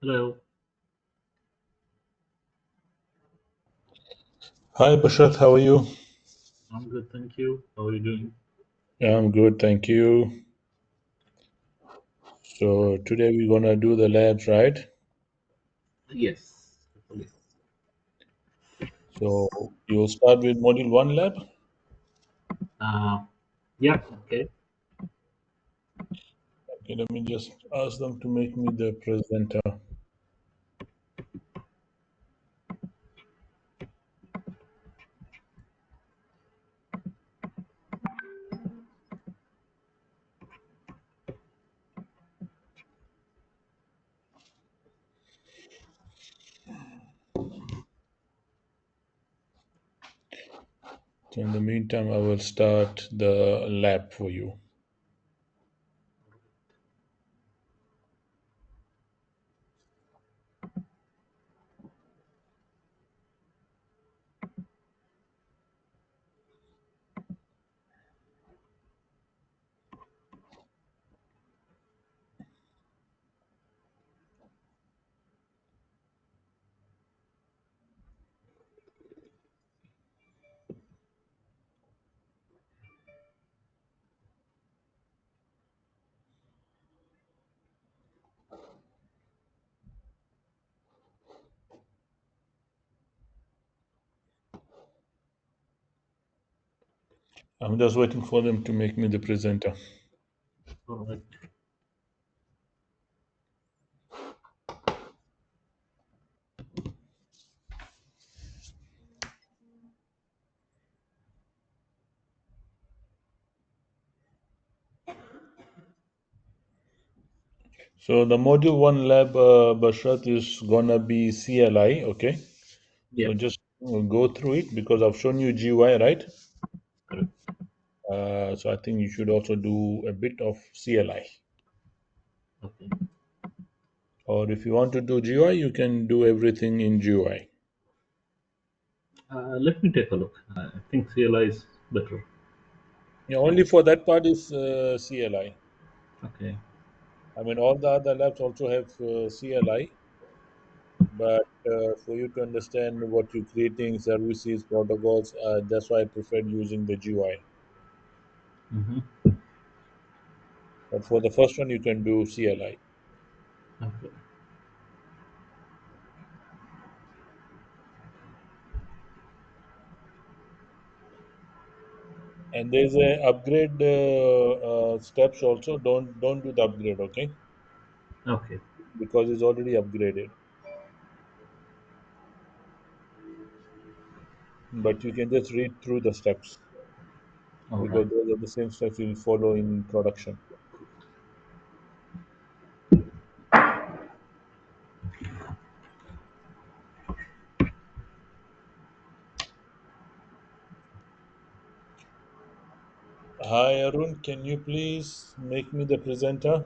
Hello, Hi Bashrat, how are you? I'm good, thank you. How are you doing? I'm good, thank you. So today we're gonna do the labs, right? Yes. Hopefully. So you'll start with module one lab. Uh, yeah, okay. Okay, let me just ask them to make me the presenter. So in the meantime, I will start the lab for you. I'm just waiting for them to make me the presenter. All right. So the module one lab, Bashrat, is gonna be CLI. Okay. Yeah, So just go through it because I've shown you GUI, right? correct. So I think you should also do a bit of CLI. Okay. Or if you want to do GUI, you can do everything in GUI. Let me take a look. I think CLI is better. Yeah, only for that part is CLI. Okay. I mean, all the other labs also have CLI, but for you to understand what you're creating, services, protocols, that's why I preferred using the GUI. Mm-hmm. But for the first one, you can do CLI. Okay. And there's a upgrade steps also. Don't do the upgrade, okay? Okay. Because it's already upgraded. But you can just read through the steps All right. because those are the same steps you'll follow in production. Hi Arun, can you please make me the presenter?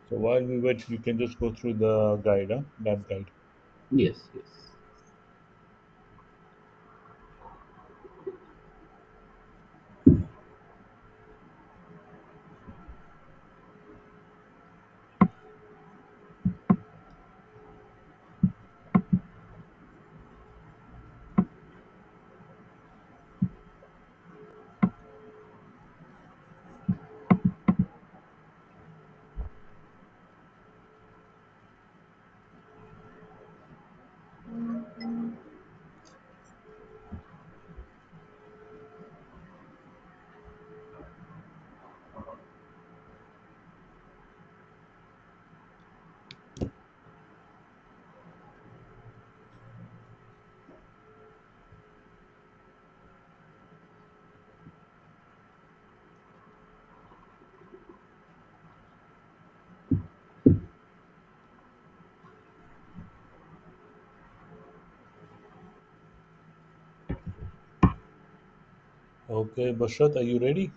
So while we wait, you can just go through the guide, lab guide. Yes, yes. Okay, Bashrat, are you ready?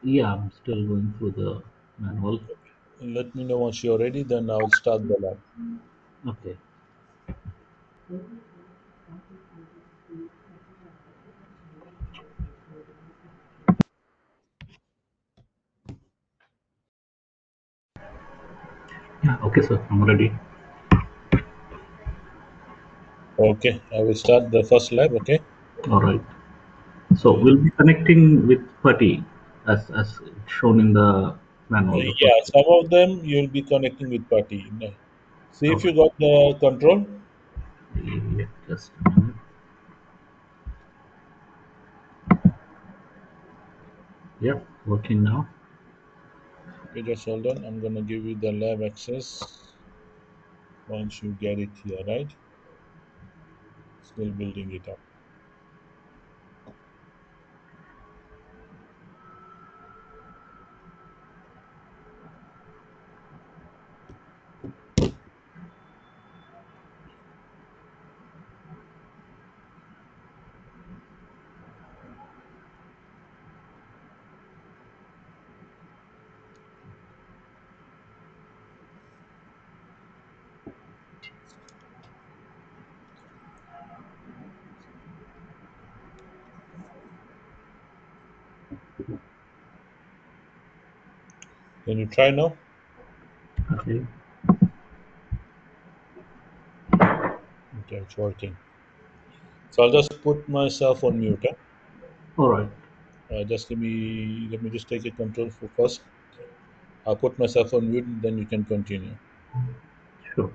Yeah, I'm still going through the manual. Let me know once you're ready, then I'll start the lab. Okay. Yeah, okay, sir. I'm ready. Okay, I will start the first lab. Okay. All right. So Okay. we'll be connecting with PuTTY as shown in the manual, the first Yeah, step. some of them you'll be connecting with party. See All if you right. got the control. Yeah, just a minute. Yeah, working now. Okay, just hold on. I'm gonna give you the lab access once you get it here, right? Still building it up. Can you try now? Okay. Okay, it's working. So I'll just put myself on mute. Huh? All right. Just let me just take a control for first. I'll put myself on mute, then you can continue. Sure.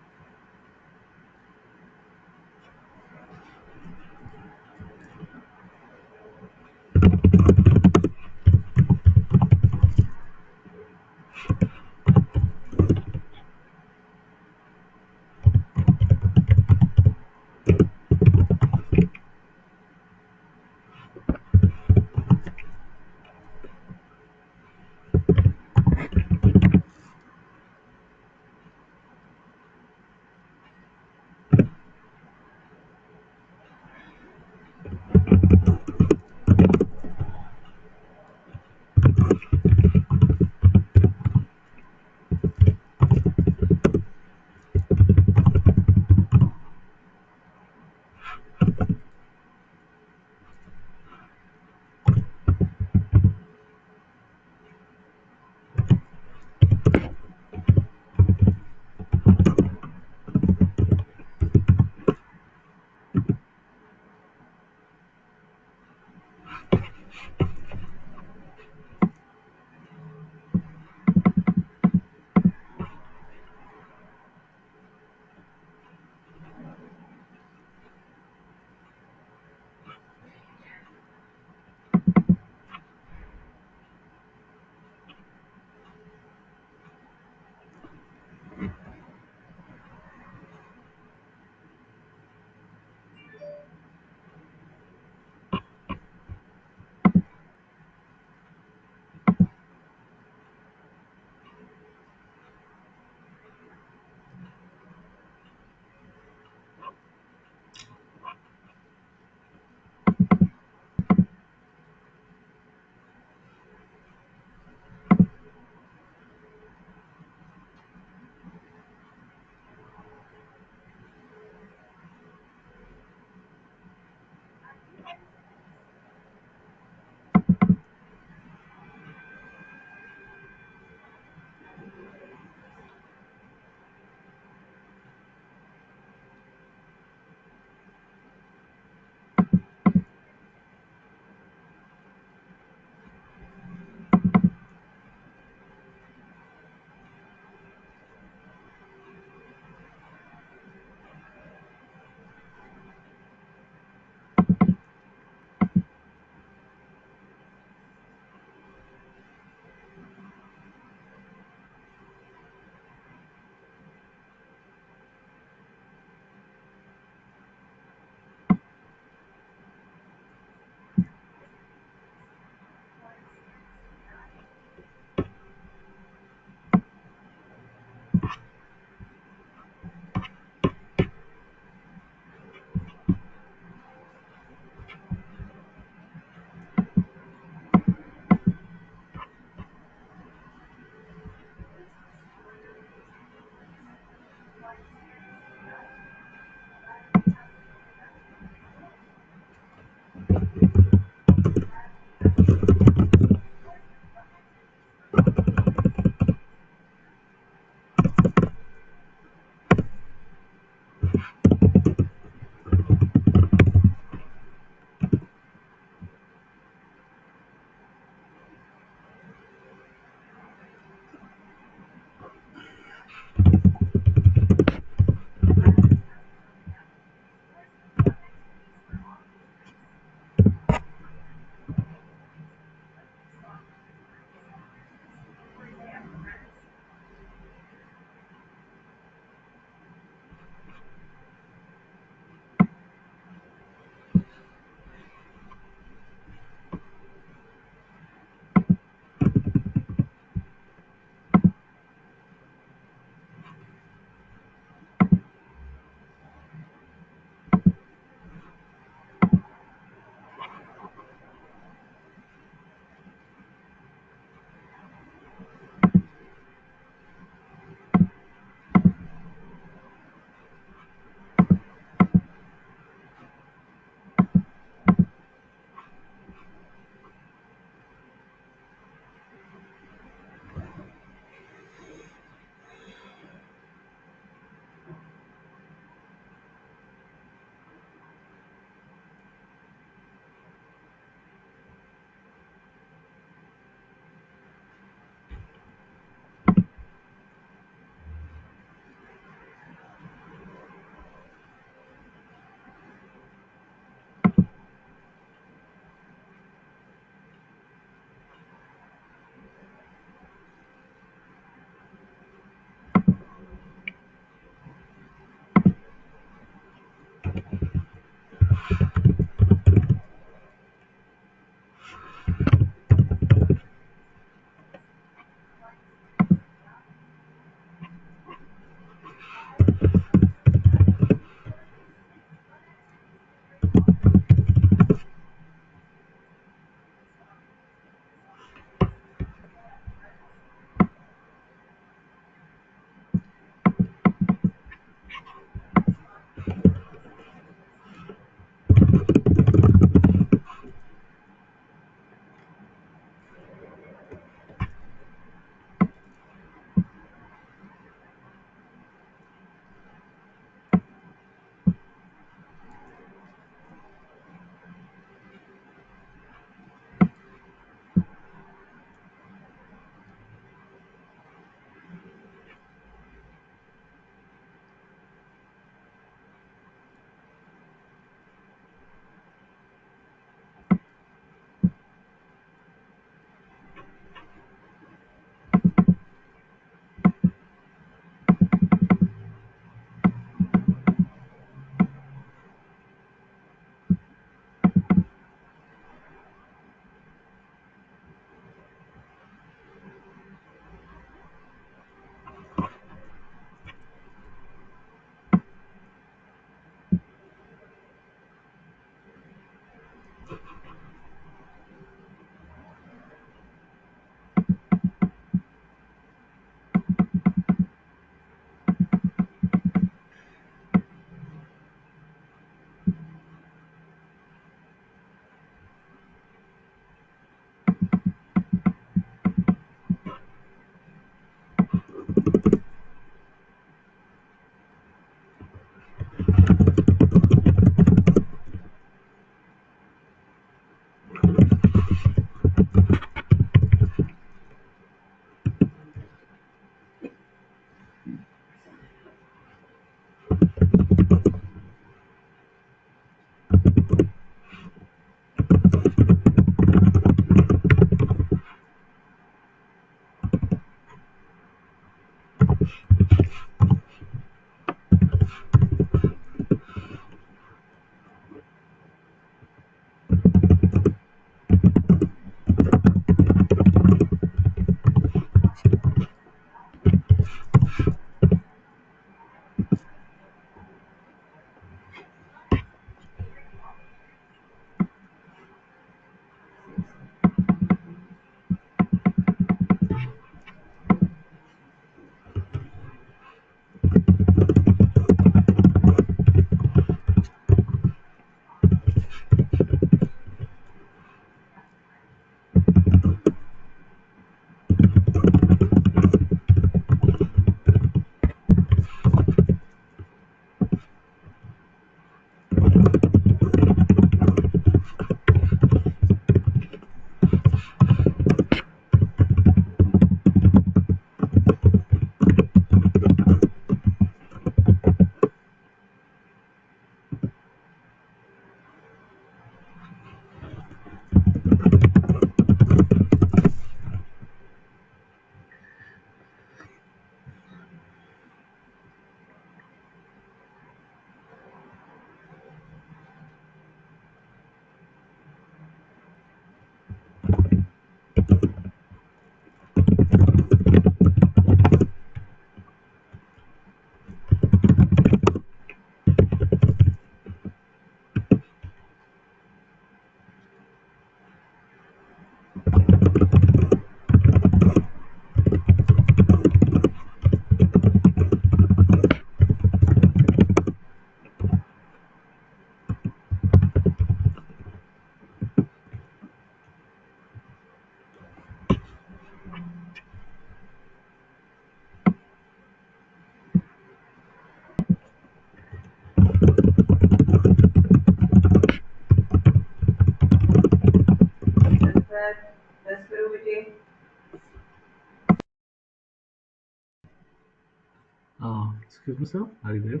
Excuse me, sir. Are you there?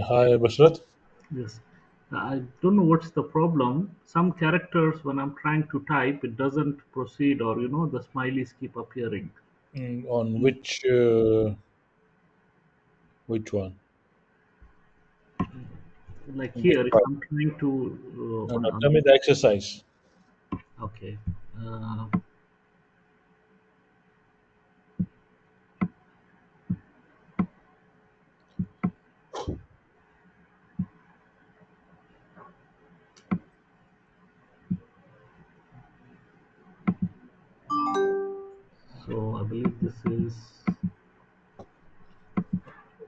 Hi, Bashrat. Yes. I don't know what's the problem. Some characters, when I'm trying to type, it doesn't proceed, or the smileys keep appearing. On which one? Like Which here, if part? I'm trying to, No, no, tell me the exercise. okay. Uh, so I believe this is.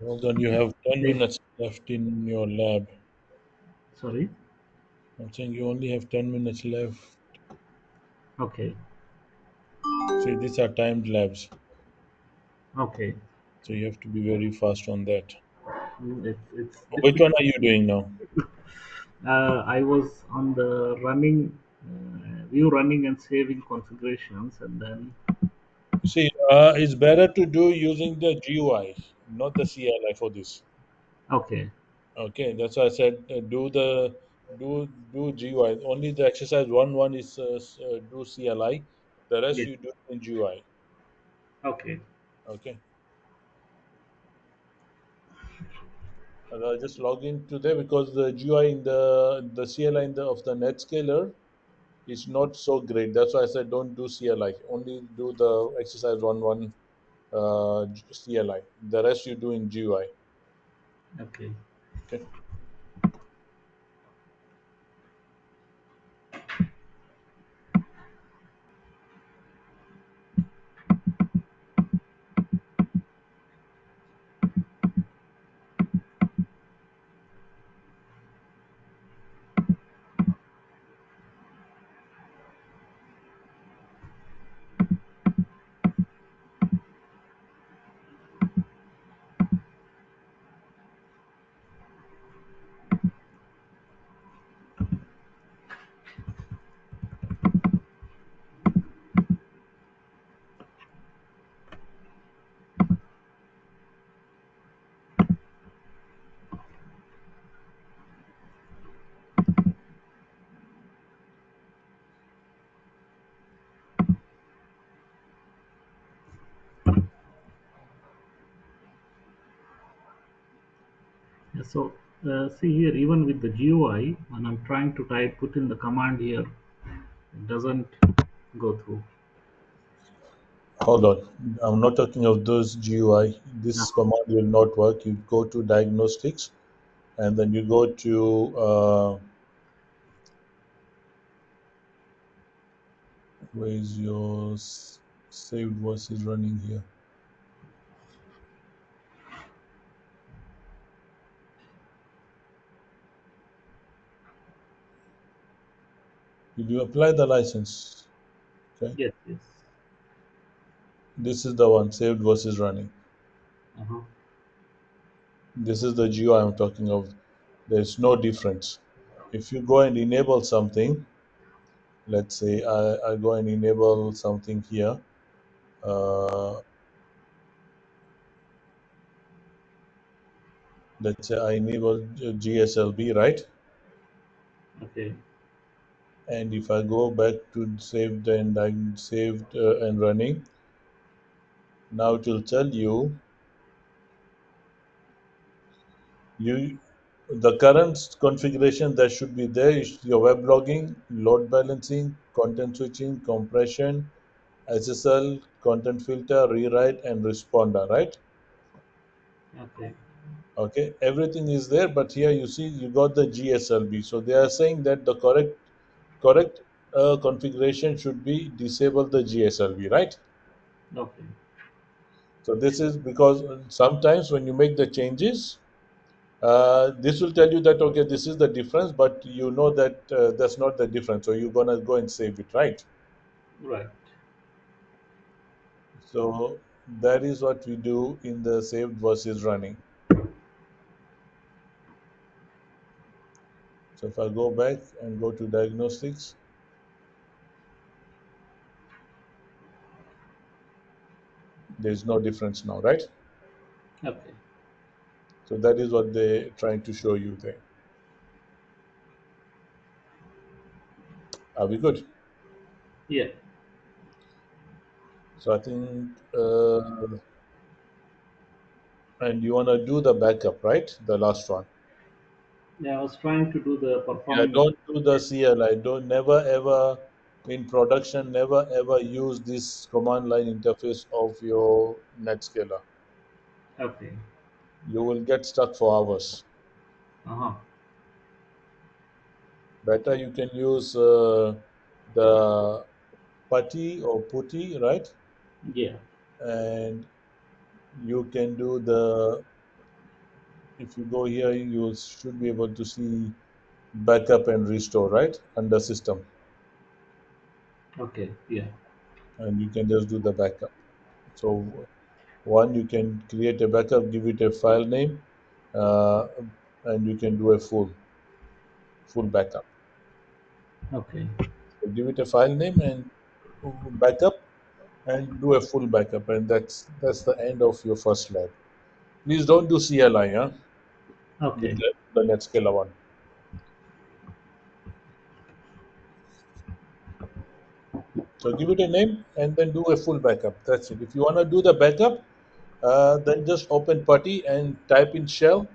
Hold on, you have 10 Save. minutes left in your lab. Sorry. I'm saying you only have 10 minutes left. Okay. See, these are timed labs, Okay. so you have to be very fast on that. It's Which one difficult. are you doing now? I was on the running view running and saving configurations, and then See, it's better to do using the GUI, not the CLI for this. okay. Okay, that's why I said do GUI. Only the exercise one is do CLI. The rest Yes. you do in GUI. Okay. Okay, and I just log into there because the GUI in the CLI of the NetScaler is not so great. That's why I said don't do CLI. Only do the exercise one CLI. The rest you do in GUI. Okay. Okay. Yeah, so see here, even with the GUI, when I'm trying to type, put in the command here, it doesn't go through. Hold on. I'm not talking of those GUI. This Uh-huh. command will not work. You go to Diagnostics and then you go to where is your saved versus running here? Did you apply the license? Okay. Yes, yes. This is the one saved versus running. Uh-huh. This is the GUI I'm talking of. There's no difference. If you go and enable something, let's say I go and enable something here. Uh, let's say I enable GSLB, right? Okay. And if I go back to saved and running, now it will tell you the current configuration that should be there is your web logging, load balancing, content switching, compression, SSL, content filter, rewrite, and responder, right? Okay. Okay, everything is there, but here you see you got the GSLB. So they are saying that the correct configuration should be disable the GSLB, right? Okay. So this is because sometimes when you make the changes, this will tell you that okay, this is the difference, but you know that that's not the difference. So you're gonna go and save it, right? Right. So that is what we do in the saved versus running. So if I go back and go to diagnostics, There's no difference now, right? Okay. So that is what they're trying to show you there. Are we good? Yeah. So I think, and you want to do the backup, right? The last one. Yeah, I was trying to do the Yeah, performing the. don't do the CLI. Don't never ever in production, never ever use this command line interface of your NetScaler. Okay. You will get stuck for hours. Uh-huh. Better you can use the putty or putty, right? Yeah. And you can do the, if you go here, you should be able to see backup and restore, right? Under system. Okay. Yeah. And you can just do the backup. So one, you can create a backup, give it a file name, uh, and you can do a full backup. Okay. So give it a file name and backup, and do a full backup, and that's the end of your first lab. Please don't do CLI, huh? With Okay. the NetScaler one. So give it a name and then do a full backup. That's it. If you want to do the backup, then just open putty and type in shell,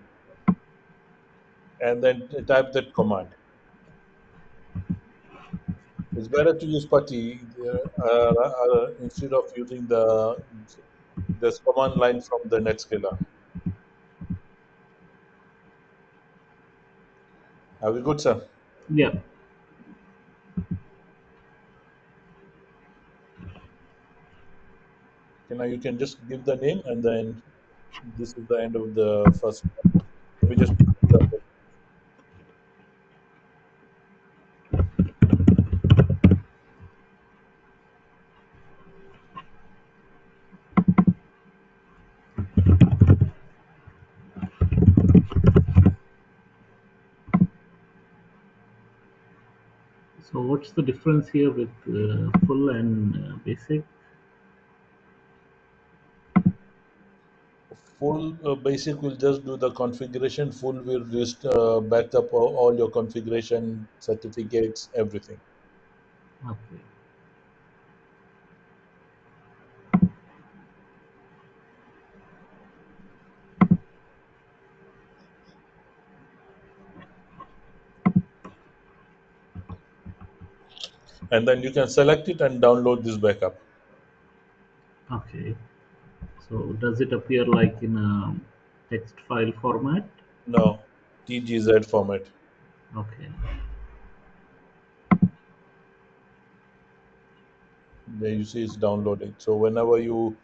and then type that command. It's better to use putty instead of using the this command line from the NetScaler. Are we good, sir? Yeah. You can just give the name, and then this is the end of the first. Let me just. So what's the difference here with full and basic? Full basic will just do the configuration. Full will just back up all your configuration certificates, everything. Okay. And then you can select it and download this backup. Okay. So does it appear like in a text file format? No, TGZ format. Okay. There you see it's downloading. So whenever you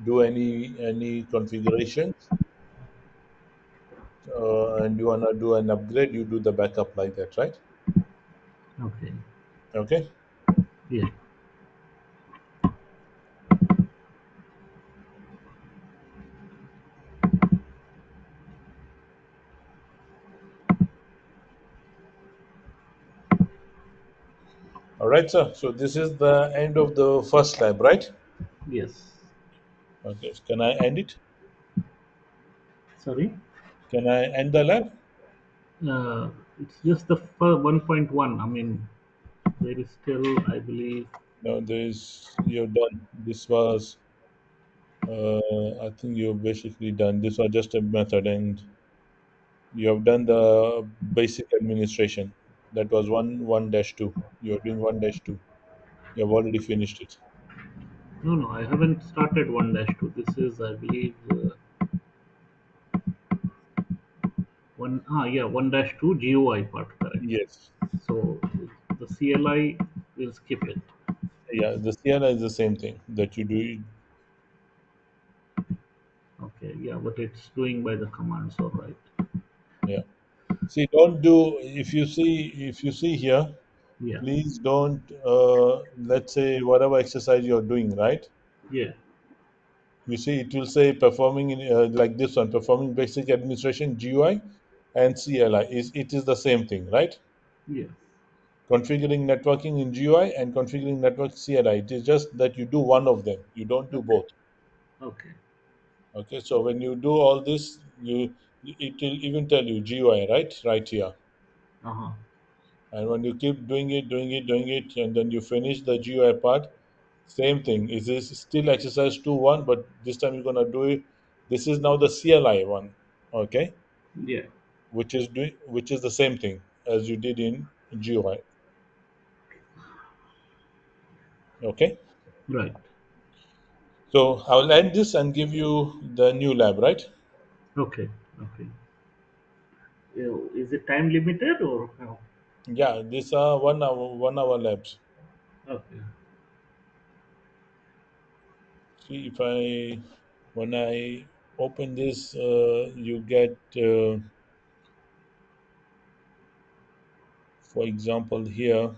do any configurations and you wanna do an upgrade, you do the backup like that, right? Okay. Okay. Yeah. All right, sir. So this is the end of the first lab, right? Yes. Okay. Can I end it? Sorry. Can I end the lab? It's just the 1.1. I mean, there is still, I believe. No, there's you're done. This was I think you're basically done. This was just a method, and you have done the basic administration. That was one dash two. You're doing 1-2. You have already finished it. No, no, I haven't started 1-2. This is, I believe, one. Ah, yeah, 1-2 GUI part, correct. Yes. So the CLI will skip it. Yeah, the CLI is the same thing that you do. Okay, yeah, but it's doing by the commands, all right. Yeah. See, don't do if you see here, Yeah, please don't let's say whatever exercise you're doing, right? yeah, You see, it will say performing in like this one, performing basic administration GUI and CLI. It is the same thing, right? yeah. Configuring networking in GUI and configuring network CLI. It is just that you do one of them. You don't do Okay, both. Okay. Okay, so when you do all this, it will even tell you GUI, right here. Uh-huh. And when you keep doing it, and then you finish the GUI part, same thing. Is this still exercise 2.1, but this time you're gonna do it. This is now the CLI one, okay, Yeah. which is the same thing as you did in GUI, okay. Right. So I'll end this and give you the new lab, right? Okay. Okay. Is it time limited or how? Yeah, these are 1 hour labs. Okay. See if I when I open this, you get, for example, here.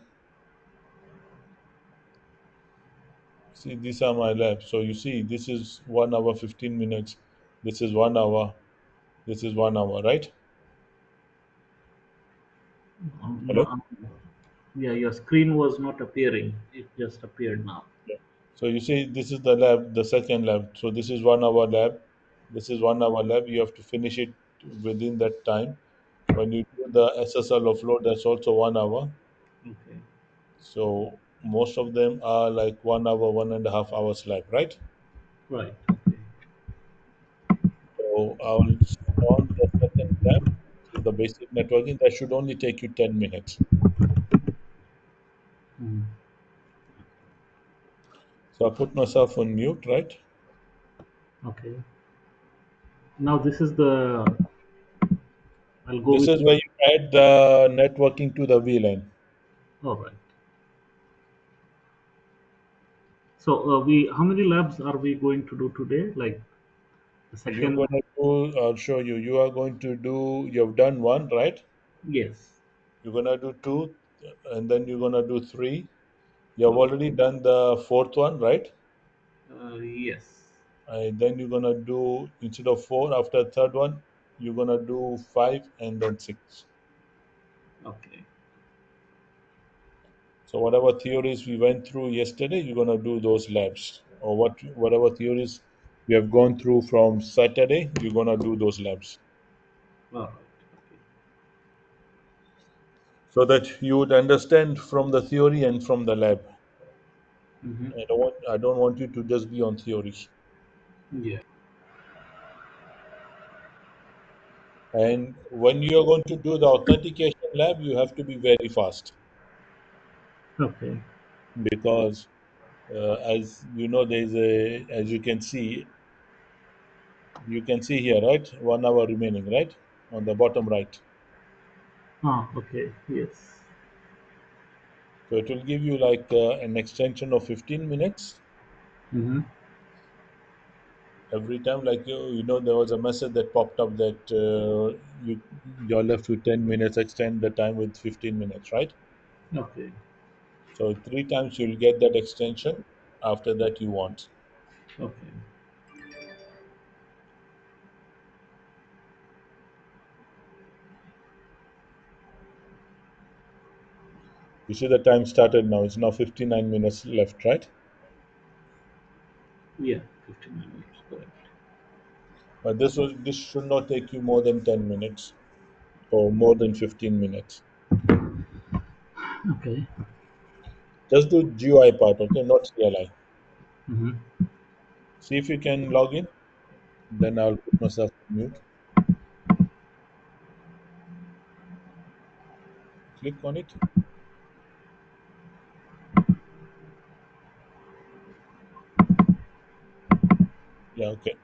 See, these are my labs. So you see, this is 1 hour 15 minutes. This is 1 hour. This is 1 hour, right? Hello. No, yeah, your screen was not appearing. It just appeared now. Yeah. So you see, this is the lab, the second lab. So this is 1 hour lab. This is 1 hour lab. You have to finish it within that time. When you do the SSL offload, that's also 1 hour. Okay. So most of them are like 1 hour, 1.5 hours lab, right? Right. Okay. So I'll on the second lab, which is the basic networking. That should only take you 10 minutes. Mhm. So I put myself on mute, right? Okay. Now this is the. I'll go This with. is where you add the networking to the VLAN. All right. So we. How many labs are we going to do today? Like the You're second gonna one? do, I'll show you. You are going to do, you've done one, right? Yes. You're gonna do two, and then you're gonna do three. You've Okay. already done the fourth one, right? Yes. And then you're gonna do, instead of four, after third one, you're gonna do five and then six. Okay. So whatever theories we went through yesterday, you're gonna do those labs, or whatever theories we have gone through from Saturday, you're gonna do those labs, All right. so that you would understand from the theory and from the lab. Okay. Mm-hmm. I don't want you to just be on theory. Yeah. And when you are going to do the authentication lab, you have to be very fast, Okay. because as you know, there's a as you can see here, right? 1 hour remaining, right, on the bottom right. Ah. Okay. Yes. So it will give you like an extension of 15 minutes Mm-hmm. every time. Like there was a message that popped up that you're left with 10 minutes. Extend the time with 15 minutes, right? Okay. So three times you'll get that extension. After that, you want. Okay. You see the time started now. It's now 59 minutes left, right? Yeah. 15 minutes. Correct. But this should not take you more than 10 minutes or more than 15 minutes. Okay. Just do GUI part, okay? Not CLI. Mm-hmm. See if you can log in. Then I'll put myself on mute. Click on it. Yeah, okay.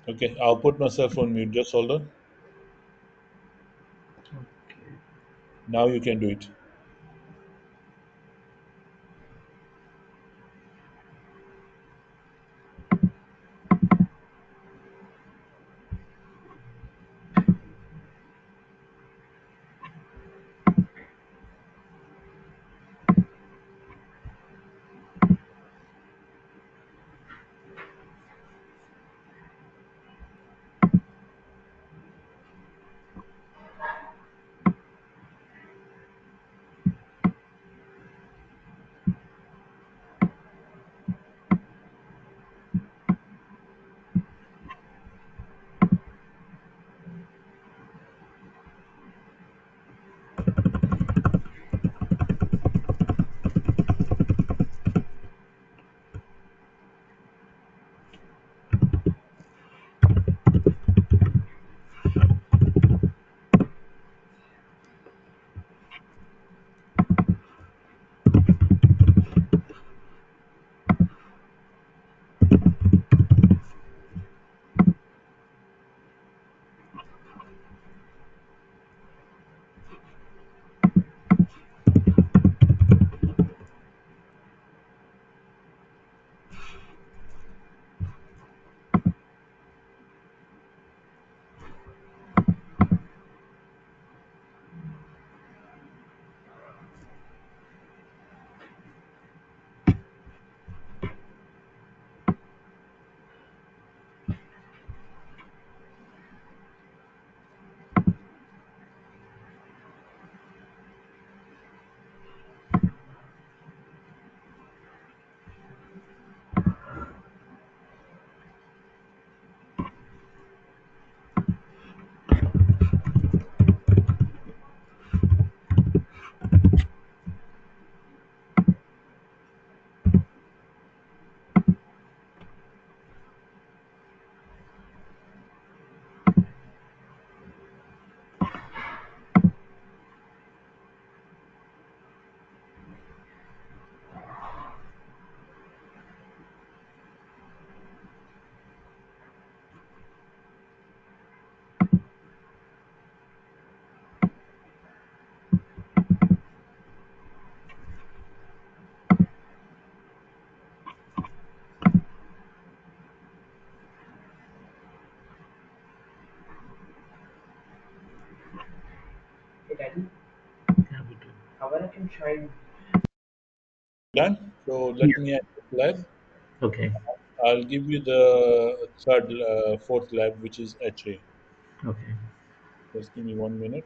Okay, I'll put myself on mute. Just hold on. Okay. Now you can do it. Done. So Yeah. let me add this lab. Okay. I'll give you the fourth lab, which is HA. Okay. Just give me 1 minute.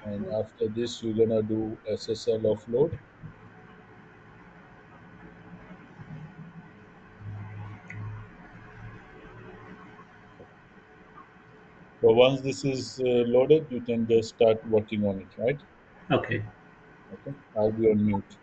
And after this, you're gonna do SSL offload. So once this is loaded, you can just start working on it, right? Okay. Okay. I'll be on mute.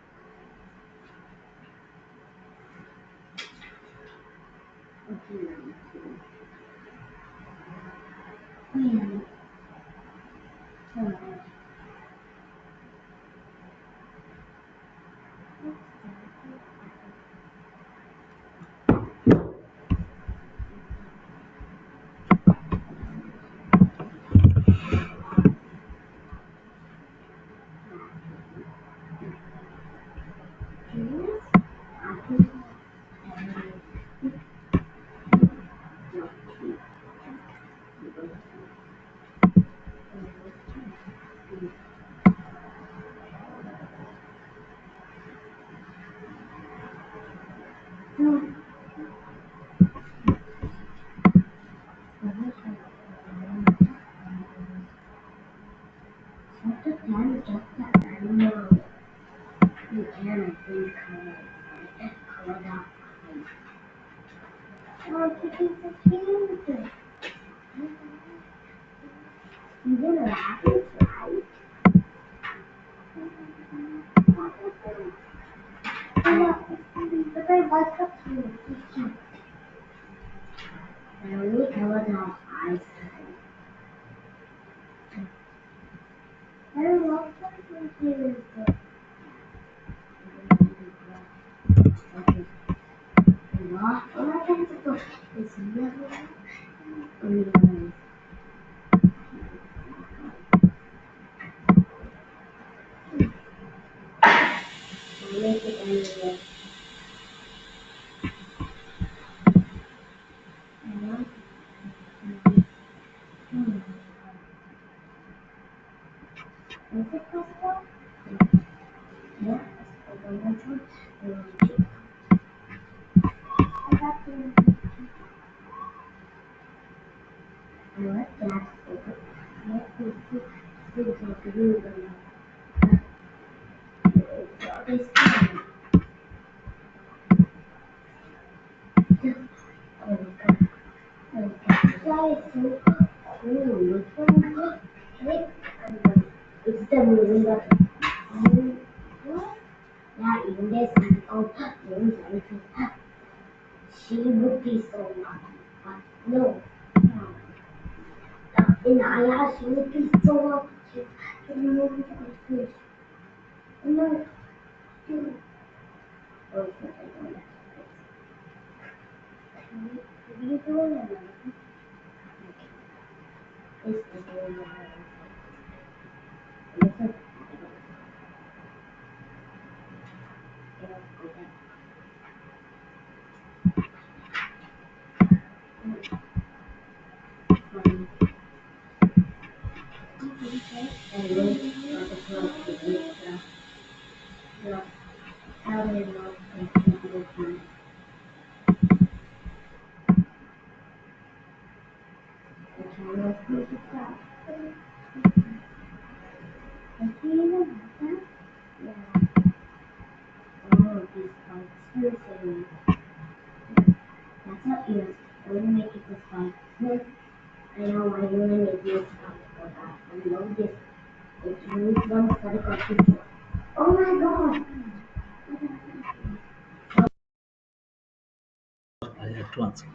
I had to answer.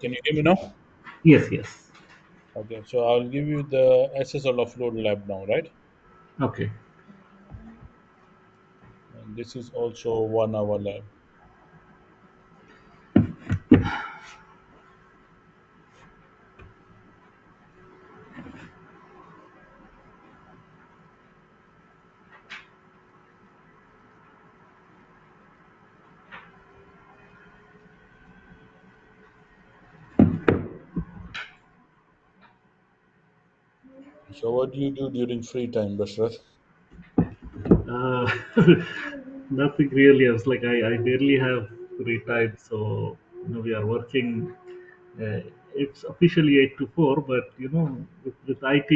Can you hear me now? Yes. Yes. Okay. So I'll give you the SSL offload lab now, right? Okay. And this is also 1 hour lab. So what do you do during free time, Bashrat? Uh, nothing really else. Like I barely have free time, so we are working. Uh, it's officially 8 to 4, but with IT,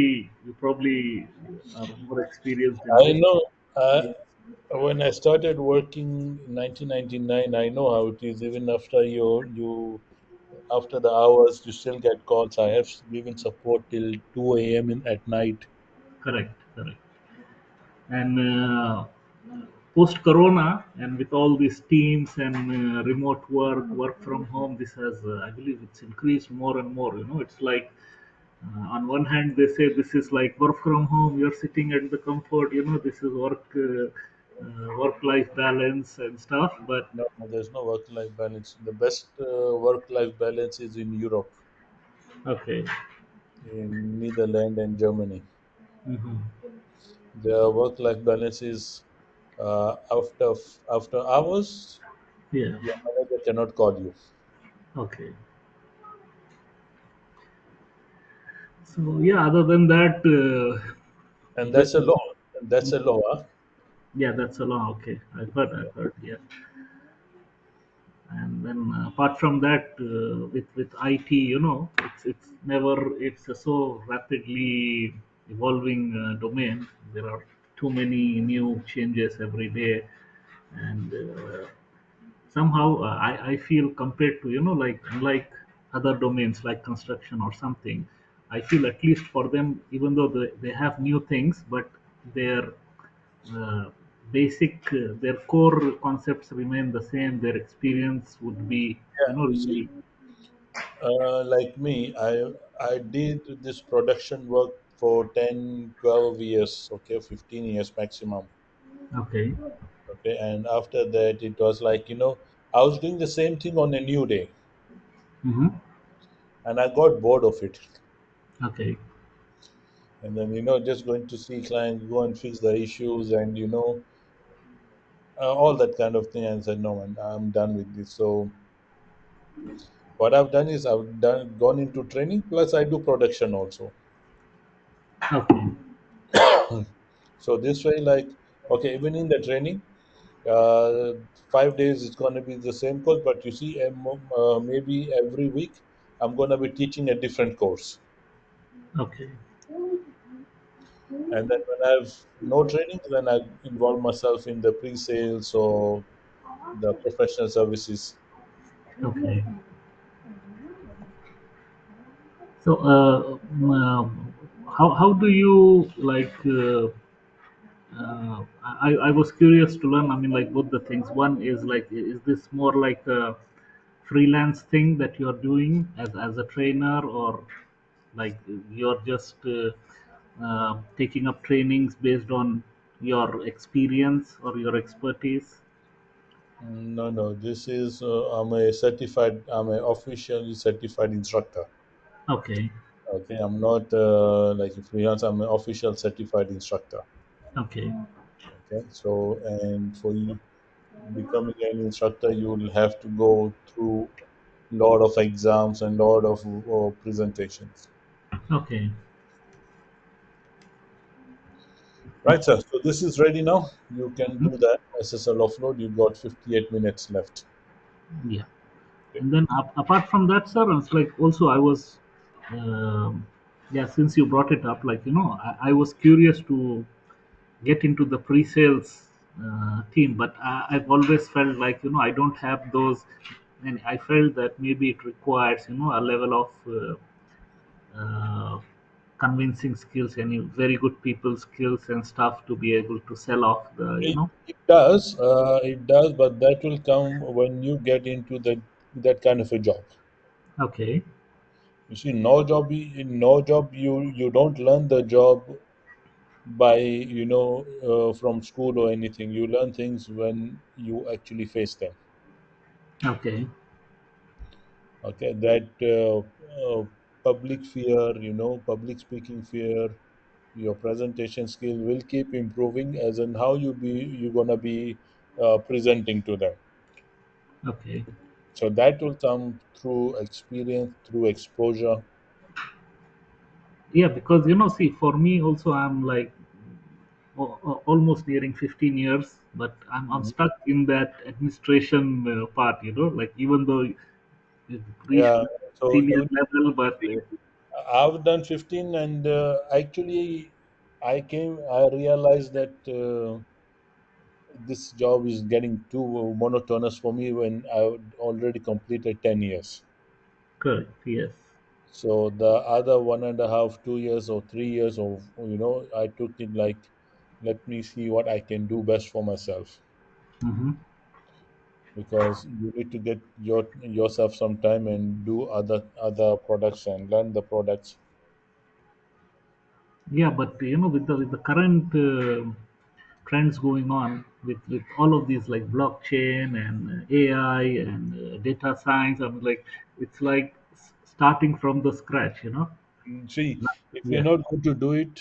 you probably are more experienced in I this. know. When I started working in 1999, I know how it is. Even after you after the hours, you still get calls. I have given support till 2 a.m. At night. Correct, correct. And post Corona, and with all these teams and remote work from home, this has, I believe, it's increased more and more. It's like on one hand they say this is like work from home, you're sitting at the comfort. This is work life balance and stuff. But No, no, there's no work-life balance. The best work-life balance is in Europe, okay. in Netherlands and Germany. Hmm. The work-life balance is after hours, Yeah. your manager cannot call you, Okay. So yeah, other than that, and that's a when, law. And that's a law. Huh? yeah, that's a law. Okay, I've heard, yeah. And then apart from that, with IT, it's never, it's a so rapidly evolving domain. There are too many new changes every day, and somehow I feel, compared to, like, unlike other domains like construction or something, I feel at least for them, even though they have new things, but their uh, their core concepts remain the same. Their experience would be, Yeah, you see, really like me, I did this production work for 10, 12 years, okay, 15 years maximum. okay. Okay, and after that, it was like, I was doing the same thing on a new day, Hmm. and I got bored of it. Okay. And then, just going to see clients, go and fix the issues, and, all that kind of thing. And said, no, man, I'm done with this. So, what I've done is gone into training, plus I do production also. Okay. So, this way, like, okay, even in the training, uh, 5 days it's going to be the same course, but you see, maybe every week I'm going to be teaching a different course. Okay. And then when I have no training, then I involve myself in the pre-sales or the professional services. Okay. So how do you, like, I was curious to learn. I mean, like, both the things. One is like, is this more like a freelance thing that you're doing as a trainer, or like you're just taking up trainings based on your experience or your expertise? No, no, this is I'm a officially certified instructor. Okay. Okay, I'm not like a freelance. I'm an official certified instructor. Okay. Okay, so and for you becoming an instructor, you will have to go through lot of exams and lot of presentations. Okay. Right, sir. So this is ready now. You can Mhm. do that SSL offload. You got 58 minutes left. Yeah. Okay. And then apart from that, sir, it's like, also I was, yeah, since you brought it up, like, I was curious to get into the pre-sales team, but I've always felt like, I don't have those, and I felt that maybe it requires, a level of uh, convincing skills, any very good people skills and stuff, to be able to sell off It does, but that will come when you get into that kind of a job. okay. You see, no job, you don't learn the job by from school or anything. You learn things when you actually face them. Okay. Okay, that public fear, public speaking fear, your presentation skill will keep improving as in how you're gonna be presenting to them. Okay. So that will come through experience, through exposure. Yeah, because see, for me also, I'm like almost nearing 15 years, but I'm Mhm. stuck in that administration part. Like even though it reached Yeah. So senior you level, but see, I've done 15, and actually, I realized that this job is getting too monotonous for me when I already completed 10 years. correct, yes. So the other 1.5, 2 years, or 3 years of, I took it like, let me see what I can do best for myself, Hmm. because you need to get yourself some time and do other products and learn the products. Yeah, but with the current trends going on with all of these like blockchain and AI and data science, I'm like, it's like starting from the scratch. See, if you're Yeah, not going to do it,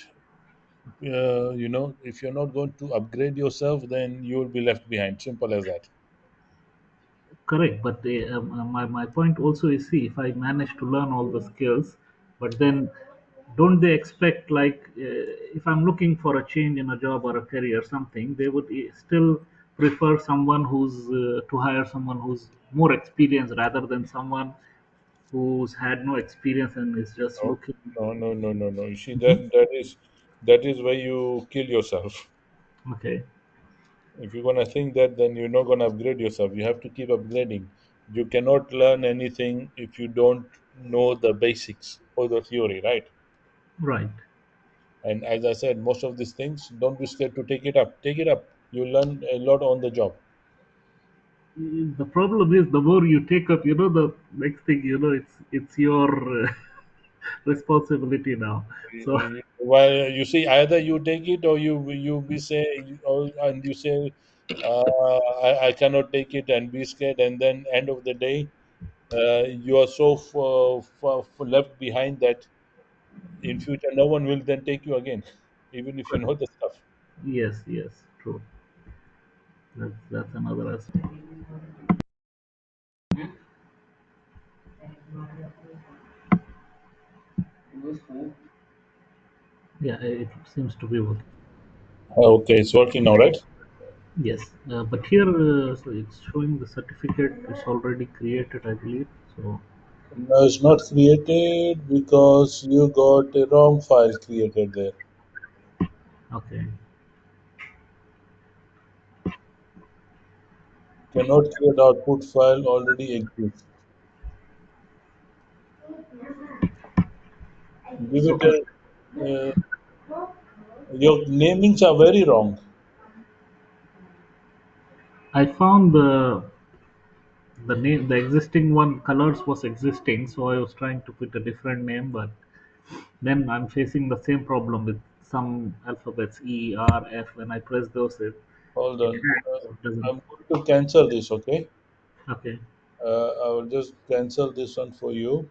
if you're not going to upgrade yourself, then you will be left behind. Simple as that. correct. But my point also is, see, if I manage to learn all the skills, but then don't they expect, like, if I'm looking for a change in a job or a career or something, they would still prefer someone to hire someone who's more experienced rather than someone who's had no experience and is just No, looking. no, no, no, no, no. You see, Mhm. that is where you kill yourself. Okay, If you're gonna think that, then you're not gonna upgrade yourself. You have to keep upgrading. You cannot learn anything if you don't know the basics or the theory, right? right. And as I said, most of these things, don't be scared to take it up. Take it up. You learn a lot on the job. The problem is, the more you take up, the next thing, it's your responsibility now. So Well, you see, either you take it, or you be say, or, and you say, I cannot take it, and be scared, and then end of the day, you are so left behind that in future no one will then take you again, even if you know the stuff. yes, yes, true. That's another aspect. Yeah, it seems to be working. Okay, it's working now, right? Yes, but here, so it's showing the certificate is already created, I believe. So No, it's not created because you got a wrong file created there. okay, Cannot create output file already exists. Give so it a. Your namings are very wrong. I found the existing one colors was existing, so I was trying to put a different name, but then I'm facing the same problem with some alphabets E, R, F. When I press those, Hold it on. hangs. It doesn't. I'm going to cancel this, okay? Okay, I will just cancel this one for you,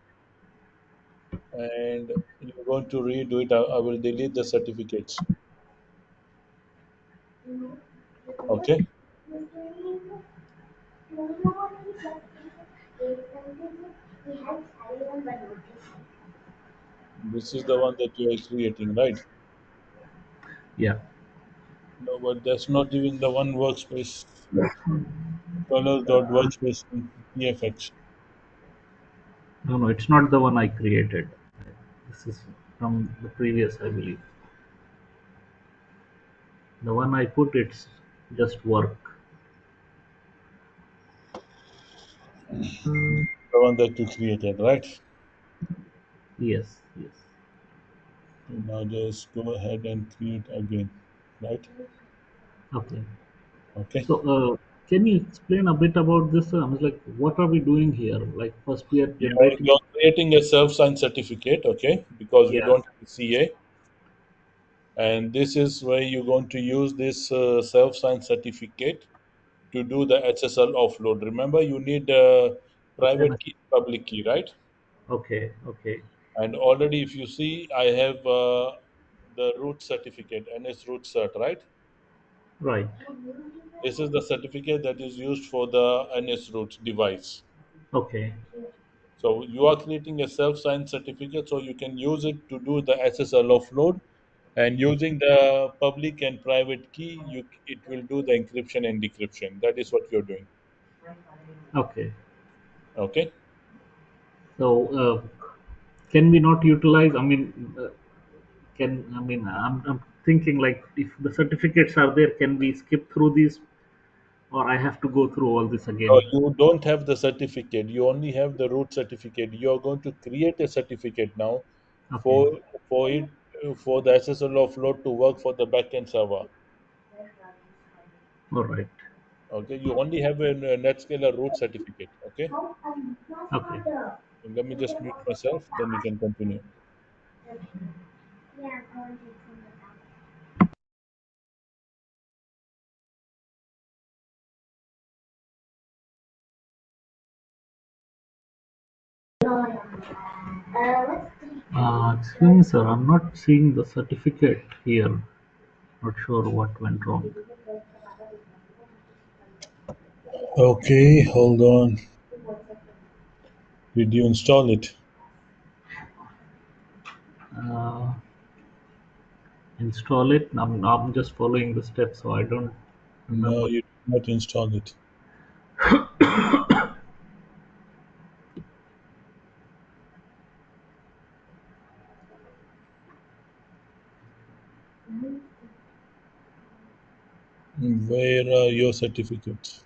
and you're going to redo it. I will delete the certificates, okay? This is the one that you are creating, right? yeah. No, but that's not even the one workspace. Colors.workspace in TFX. No, no, it's not the one I created. This is from the previous, I believe. The one I put, it's just work. The one that you created, right? Yes, yes. So now just go ahead and create again, right? Okay. Okay. So, can you explain a bit about this? I was like, what are we doing here? Like, first we are You're, generating. you're creating a self-signed certificate, okay? Because we Yeah. don't have CA, and this is where you're going to use this self-signed certificate to do the SSL offload. Remember, you need a Then, private key, public key, right? okay, okay, And already, if you see, I have the root certificate, NS root cert, right? right. This is the certificate that is used for the NS root device. Okay, So you are creating a self-signed certificate, so you can use it to do the SSL offload, and using the public and private key, it will do the encryption and decryption. That is what you're doing. Okay. Okay. So can we not utilize? I mean, can I mean I'm thinking like if the certificates are there, can we skip through these, or I have to go through all this So again? you don't have the certificate. You only have the root certificate. You are going to create a certificate now Okay. for for it for the SSL offload to work for the backend server. All right. Okay. You only have a NetScaler root certificate. Okay. Okay. And let me just mute myself. Then we can continue. Excuse me, sir. I'm not seeing the certificate here. Not sure what went wrong. Okay, hold on. Did you install it? Uh, Install it. I'm just following the steps, so I don't No, remember. you did not install it. Where are your certificates?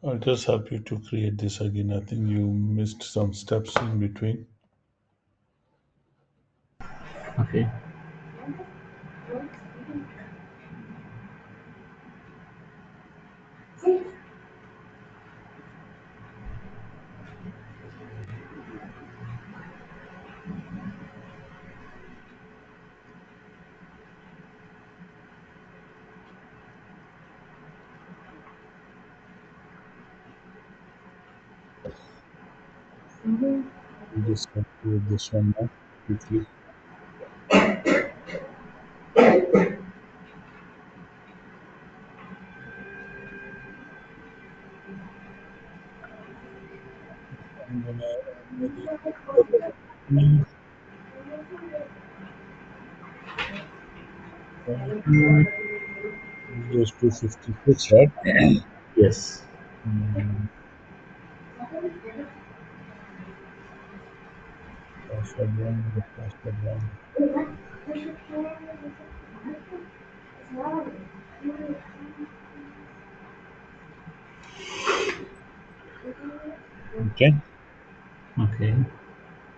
I'll just help you to create this again. I think you missed some steps in between. Okay. I'll just create this one now quickly. I'm gonna add the Windows 256, right? Yes. Mm, Password wrong, the password wrong. Okay. Okay.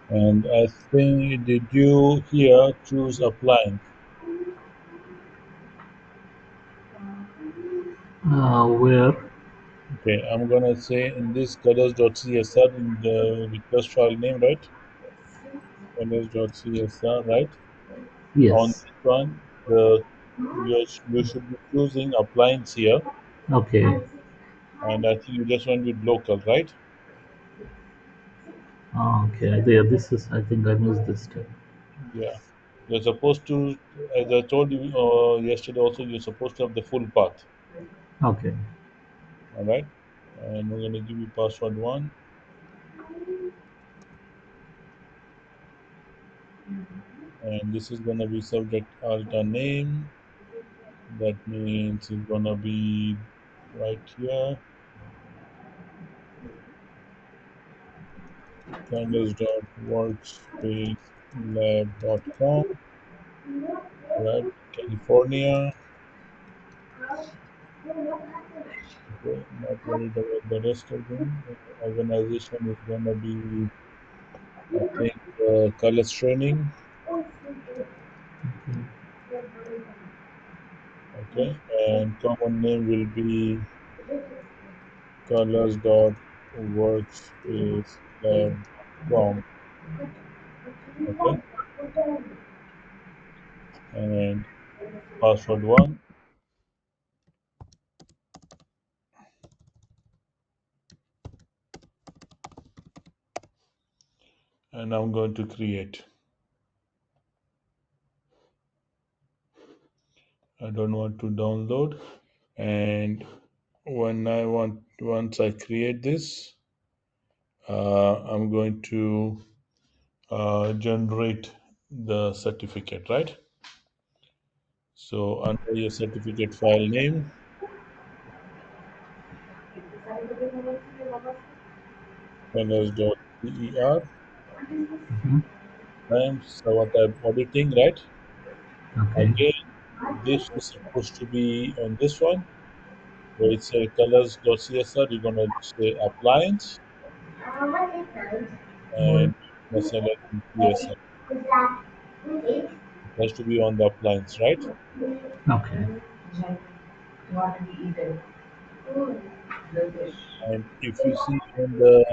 And I think, did you here choose Appliance? Where? Okay, I'm gonna say in this colors.csr in the request file name, right? Colors.csr, right? On Yes. this one, you should be choosing Appliance here, Okay. and I think you just went with local, right? Okay. There. This is. I think I missed this step. Yeah. You're supposed to, as I told you yesterday also, you're supposed to have the full path. Okay. All right. And we're gonna give you password one, and this is gonna be subject alter name. That means it's gonna be right here. colors.workspacelab.com, right? California. Okay, not worried about the rest of them. Organization is gonna be, I think, colors training. Okay, and common name will be colors.workspacelab.com. Okay, and password one, and I'm going to create. I don't want to download. And once I create this, I'm going to generate the certificate, right? So under your certificate file name, colors.cer, Mhm. times what I'm auditing, right? Okay. Again, this is supposed to be on this one, where it's a colors.csr, you're gonna say appliance, and you're gonna select CSR. It has to be on the appliance, right? Okay. And if you see on the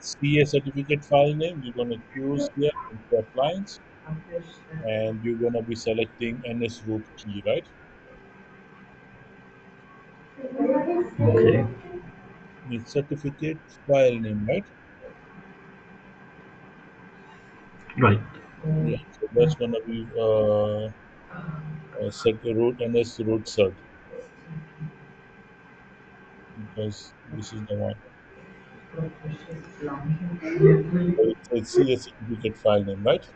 CA certificate file name, you're going to choose here into appliance, and you're going to be selecting NS root key, right? Okay. The certificate file name, right? Right. Yeah, so that's going to be root NS root cert, because this is the one. So it's a CA certificate file name, right?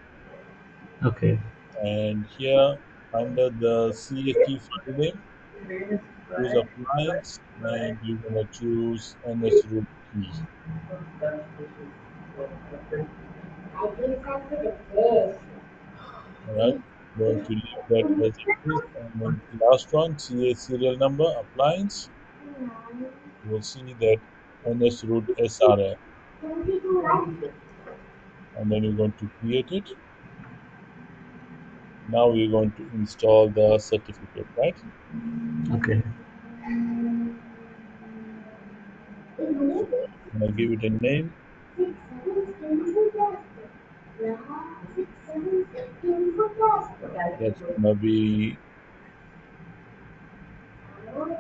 Okay. And here under the CA key file name, choose appliance, and you're going to choose NS root key. All right, going to leave that as it is. And then last one, CA serial number, appliance. You will see that NS root SRL, and then you're going to create it. Now we're going to install the certificate, right? Okay. So I'm gonna give it a name. That's gonna be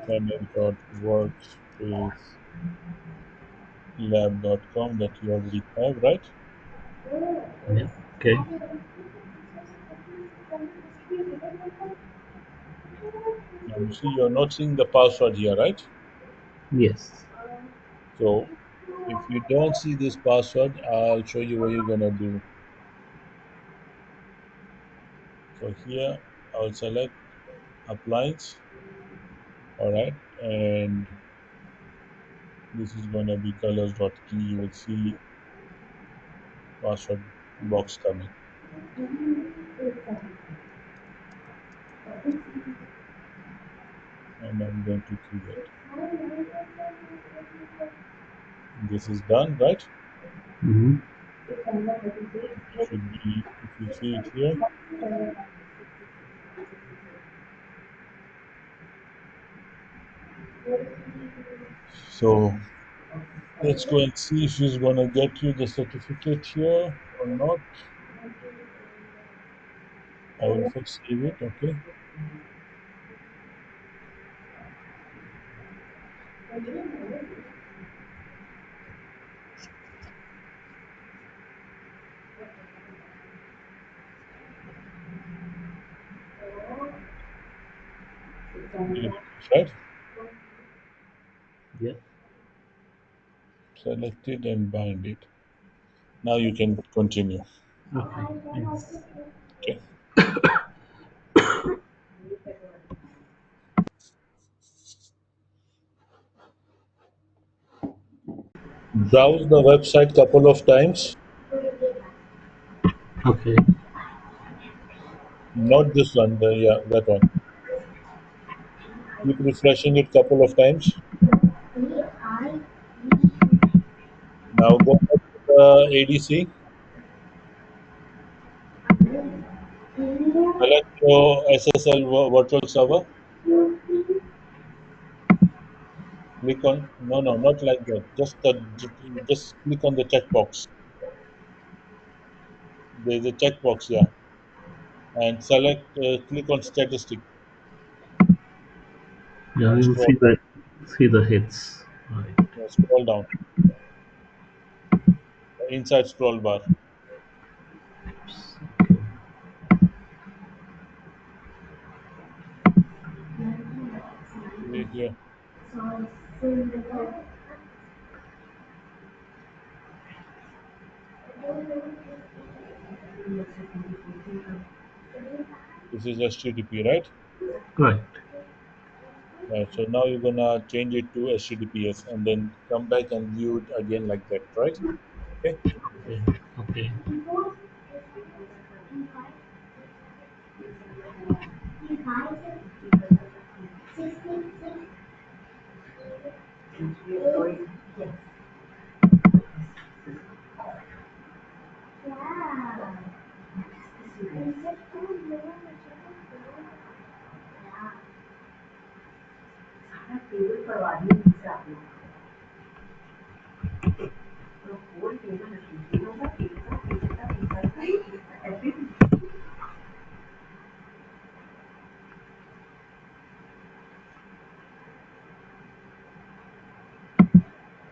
colors.workspacelab.com that you already have, right? Yeah. Okay. Now you see you're not seeing the password here, right? Yes. So if you don't see this password, I'll show you what you're gonna do. So here I'll select appliance, all right, and this is gonna be colors.key. You will see password box coming, and I'm going to create. This is done, right? Mm-hmm. Should be, if you see it here. So let's go and see if she's gonna get you the certificate here or not. I will first save it, okay? You refresh, right? Yeah. Select it and bind it. Now you can continue. Okay. Yes. Okay. Browse the website couple of times, Okay. not this one, yeah, that one. Keep refreshing it couple of times. Now go back to the ADC, select your SSL virtual server, click on, no, no, not like that. Just click on the checkbox. There's a checkbox, yeah, and select, click on statistic Yeah, and we will scroll, see the hits. Right. scroll down inside scroll bar. Here, this is HTTP, right? Right. Right. So now you're gonna change it to HTTPS and then come back and view it again like that, right? Okay. Okay. Okay.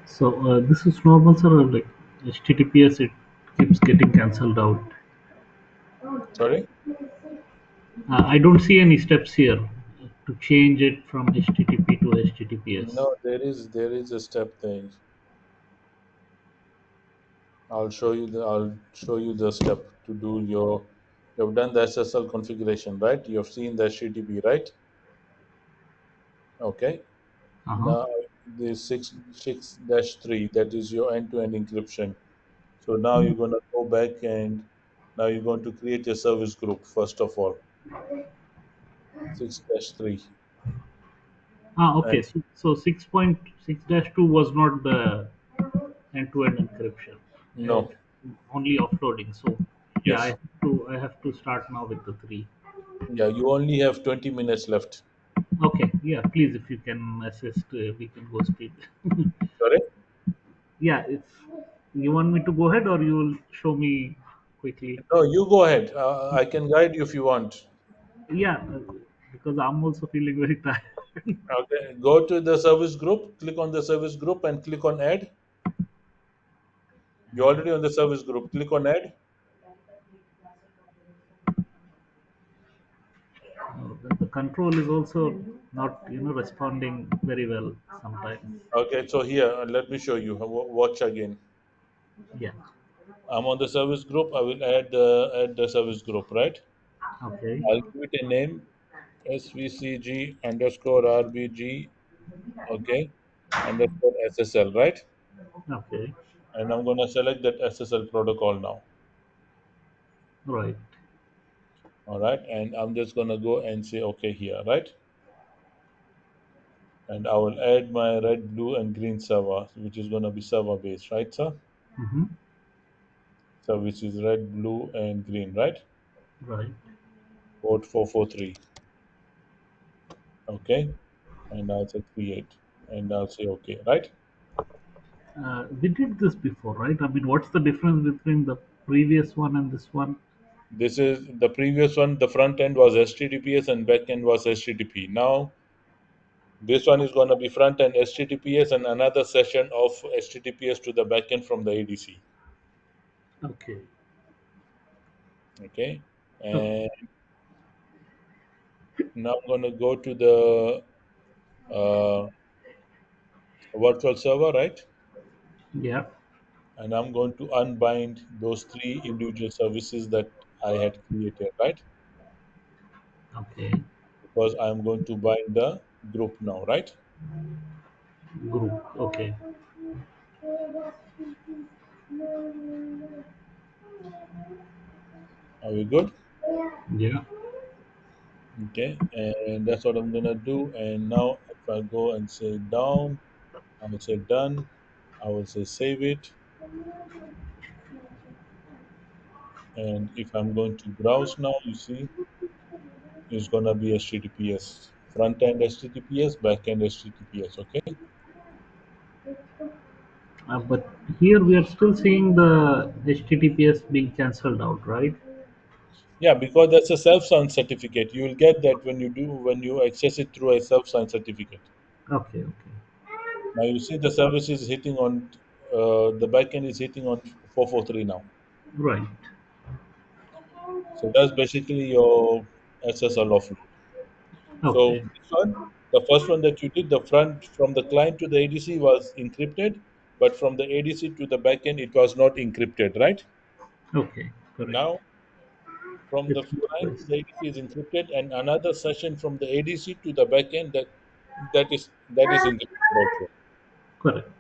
So this is normal, sir. Like HTTPS, it keeps getting cancelled out. Sorry. I don't see any steps here to change it from HTTP to HTTPS. No, there is a step thing. I'll show you the step to do your. You've done the SSL configuration, right? You've seen the HTTP, right? Okay. Uh huh. Now the six dash three, that is your end-to-end encryption. So now you're gonna go back and now you're going to create a service group first of all. 6-3. Okay. And So 6.6-2 was not the end-to-end encryption, uh, no, only offloading. So yeah, yes. I have to start now with the three. Yeah, you only have 20 minutes left. Okay. Yeah. Please, if you can assist, we can go speed. Sorry? Yeah. If you want me to go ahead, or you will show me quickly. No, you go ahead. I can guide you if you want. Yeah, because I'm also feeling very tired. Okay, go to the service group, click on the service group and click on add. You're already on the service group. Click on add. The control is also not, responding very well sometimes. Okay, so here, let me show you. Watch again. Yeah. I'm on the service group. I will add the service group, right? Okay. I'll give it a name, SVCG underscore RBG, okay, underscore SSL, right? Okay. And I'm gonna select that SSL protocol now. Right. All right, and I'm just gonna go and say okay here, right? And I will add my red, blue, and green server, which is gonna be server based, right, sir? Mm-hmm. So which is red, blue, and green, right? Right. Port 443. Okay, and I'll say create, and I'll say okay, right? We did this before, right? I mean, what's the difference between the previous one and this one? This is the previous one. The front end was HTTPS and back end was HTTP. Now this one is going to be front end HTTPS and another session of HTTPS to the backend from the ADC. Okay. Okay, Okay. and now I'm going to go to the uh, virtual server, right? Yeah. And I'm going to unbind those three individual services that I had created, right? Okay. Because I'm going to bind the group now, right? Group. Okay. Are we good? Yeah. Okay, and that's what I'm gonna do. And now, if I go and say down, I will say done. I will say save it. And if I'm going to browse now, you see, it's gonna be HTTPS. Front end HTTPS, back end HTTPS. Okay. But here we are still seeing the HTTPS being cancelled out, right? Yeah, because that's a self-signed certificate. You will get that when you access it through a self-signed certificate. Okay, okay. Now you see the service is hitting on the backend is hitting on 443 now. Right. So that's basically your SSL offload. So Okay, this one, the first one that you did, the front from the client to the ADC was encrypted, but from the ADC to the backend it was not encrypted, right? okay, correct. Now from the It's client to both. the ADC is encrypted, and another session from the ADC to the backend that is encrypted also. Correct.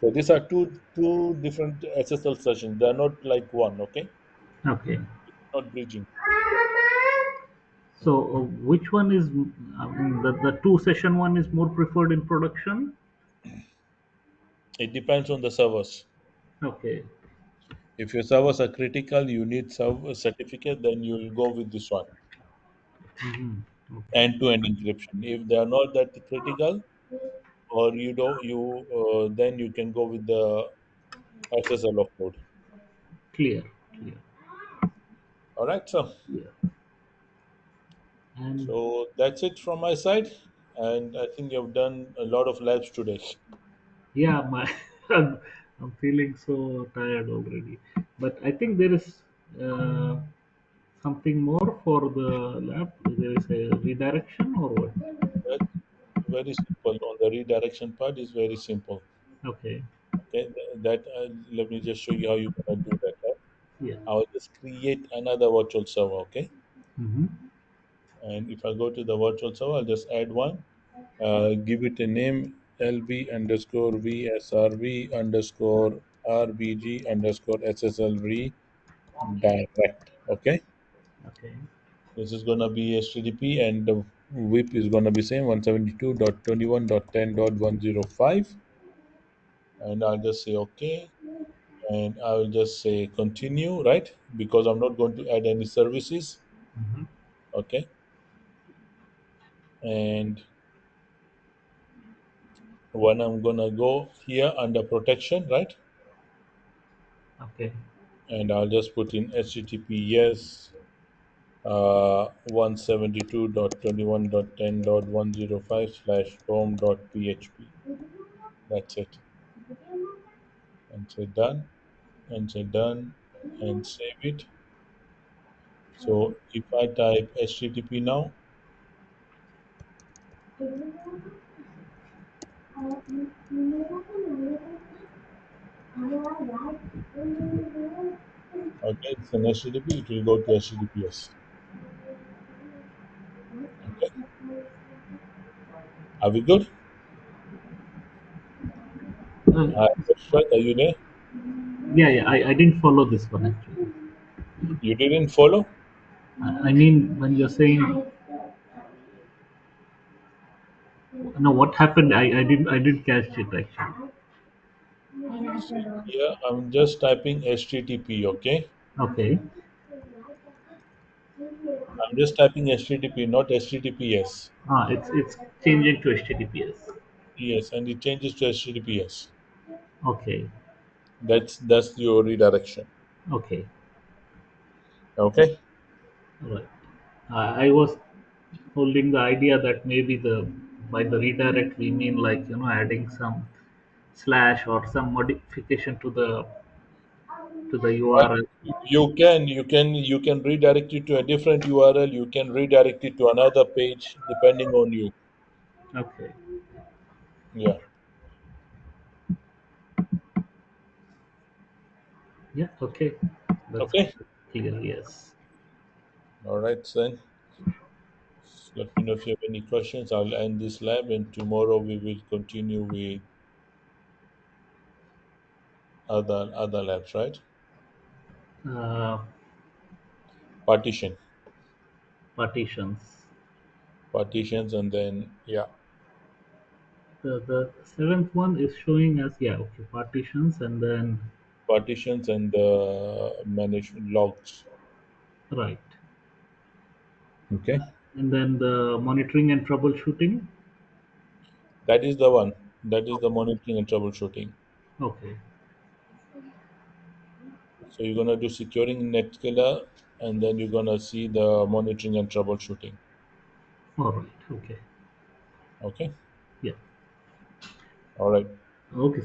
So these are two different SSL sessions. They are not like one, okay? Okay. Not bridging. So which one is, I mean, the two session one is more preferred in production? It depends on the servers. Okay. If your servers are critical, you need server certificate, then you will go with this one, Hmm. Okay. end-to-end encryption. If they are not that critical, or you don't, you then you can go with the SSL offload. Clear. Clear. All right, so Yeah. And that's it from my side, and I think you've done a lot of labs today. yeah, my I'm, I'm feeling so tired already. But I think there is uh, something more for the lab. There is a redirection or what? That's very simple. On the redirection part is very simple. Okay. Okay, that let me just show you how you're gonna do that. Right? Yeah. I will just create another virtual server. Okay, Mm-hmm. and if I go to the virtual server, I'll just add one. Give it a name LB underscore VSRV underscore RBG underscore SSLV direct. Okay, Okay. this is gonna be HTTP and the VIP is gonna be same 172.21.10.105, and I'll just say okay, and I will just say continue, right? Because I'm not going to add any services. Mm-hmm. Okay, and when I'm gonna go here under protection, right? Okay. And I'll just put in HTTPS 172.21.10.105/home.php. That's it. And say done, and say done, and save it. So if I type HTTP now, okay, it's an HTTP, it will go to HTTPS. Okay, are we good? Uh, That's right. Are you there? yeah, yeah. I didn't follow this one actually. You didn't follow? I mean, when you're saying no, what happened? I didn't catch it actually. See here, I'm just typing HTTP, okay? Okay. I'm just typing HTTP, not HTTPS. It's changing to HTTPS. Yes, and it changes to HTTPS. Okay. That's your redirection. Okay. Okay? Right. I was holding the idea that maybe the by the redirect we mean like adding some slash or some modification to the But URL. you can redirect it to a different URL. You can redirect it to another page depending on you. Okay. Yeah. Yeah. Okay. That's Okay. clear. Yes. All right, then. Let me know if you have any questions. I'll end this lab, and tomorrow we will continue with other labs, right? uh, Partition, partitions. partitions, and then yeah, The seventh one is showing as, yeah, okay, partitions, and then partitions and the manage logs. right, Okay, and then the monitoring and troubleshooting. that is the one. That is the monitoring and troubleshooting. Okay, So you're gonna do securing in NetScaler, and then you're gonna see the monitoring and troubleshooting. all right, okay, Okay, yeah, all right. okay.